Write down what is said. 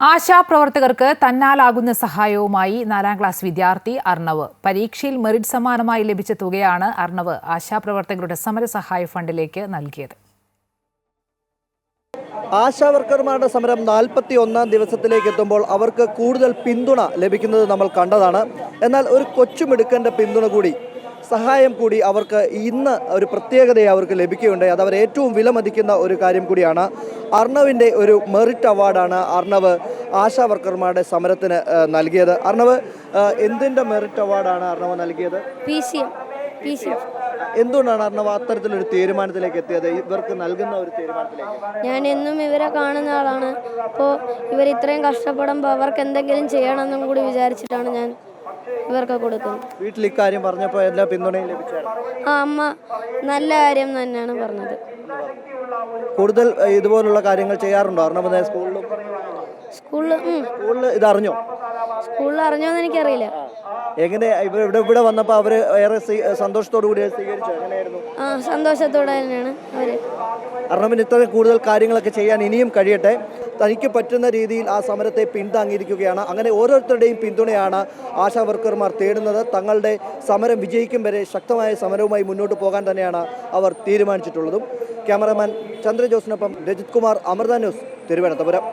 ആശാപ്രവർത്തകർക്ക് തന്നാലാകുന്ന സഹായവുമായി 4ാം ക്ലാസ് വിദ്യാർത്ഥി അർണവ്. പരീക്ഷയിൽ മെറിറ്റ് സമ്മാനമായി ലഭിച്ച തുകയാണ് അർണവ് ആശാപ്രവർത്തകരുടെ സമരസഹായ ഫണ്ടിലേക്ക് നൽകിയത്. ആശാവർക്കർമാരുടെ സമരം 41ാം ദിവസത്തിലേക്ക് എത്തുമ്പോൾ അവർക്ക് കൂടുതൽ പിന്തുണ ലഭിക്കുന്നത് നമ്മൾ കണ്ടതാണ്. എന്നാൽ ഒരു കൊച്ചുമിടുക്കൻ്റെ പിന്തുണ കൂടി, സഹായം കൂടി അവർക്ക് ഇന്ന് ഒരു പ്രത്യേകതയെ അവർക്ക് ലഭിക്കുകയുണ്ടായി. അത് അവർ ഏറ്റവും വിലമതിക്കുന്ന ഒരു കാര്യം കൂടിയാണ്. അർണവിൻ്റെ ഒരു മെറിറ്റ് അവാർഡാണ് അർണവ് ആശാവർക്കർമാരുടെ സമരത്തിന് നൽകിയത്. അർണവ്, എന്തിൻ്റെ മെറിറ്റ് അവാർഡാണ് അർണവ് നൽകിയത്? PCM. എന്തുകൊണ്ടാണ് അർണവ് അത്തരത്തിലൊരു തീരുമാനത്തിലേക്ക് എത്തിയത്, ഇവർക്ക് നൽകുന്ന ഒരു തീരുമാനത്തിലേക്ക്? ഞാൻ എന്നും ഇവരെ കാണുന്ന ആളാണ്. അപ്പോൾ ഇവർ ഇത്രയും കഷ്ടപ്പെടുമ്പോൾ അവർക്ക് എന്തെങ്കിലും ചെയ്യണമെന്നും കൂടി വിചാരിച്ചിട്ടാണ് ഞാൻ ഇവർക്ക് കൊടുക്കുന്നത്. വീട്ടിൽ ഇക്കാര്യം പറഞ്ഞപ്പോൾ എല്ലാ പിന്തുണയും ലഭിച്ചായിരുന്നു? അമ്മ നല്ല കാര്യം തന്നെയാണ് പറഞ്ഞത്. കൂടുതൽ ഇതുപോലുള്ള കാര്യങ്ങൾ ചെയ്യാറുണ്ടോ അർണവ്? സ്കൂളിൽ ഇതറിഞ്ഞോ? സ്കൂളിൽ അറിഞ്ഞോന്ന് എനിക്കറിയില്ല. എങ്ങനെ ഇവിടെ വന്നപ്പോൾ അവർ ഏറെ സന്തോഷത്തോടു കൂടി സ്വീകരിച്ചു? എങ്ങനെയായിരുന്നു? സന്തോഷത്തോടെ തന്നെയാണ് അവര്. അർണവിന് ഇത്ര കൂടുതൽ കാര്യങ്ങളൊക്കെ ചെയ്യാൻ ഇനിയും കഴിയട്ടെ. തനിക്ക് പറ്റുന്ന രീതിയിൽ ആ സമരത്തെ പിന്താങ്ങിയിരിക്കുകയാണ്. അങ്ങനെ ഓരോരുത്തരുടെയും പിന്തുണയാണ് ആശാവർക്കർമാർ തേടുന്നത്. തങ്ങളുടെ സമരം വിജയിക്കും വരെ ശക്തമായ സമരവുമായി മുന്നോട്ട് പോകാൻ തന്നെയാണ് അവർ തീരുമാനിച്ചിട്ടുള്ളതും. ക്യാമറമാൻ ചന്ദ്രജോസിനൊപ്പം രജിത് കുമാർ, അമൃത ന്യൂസ്, തിരുവനന്തപുരം.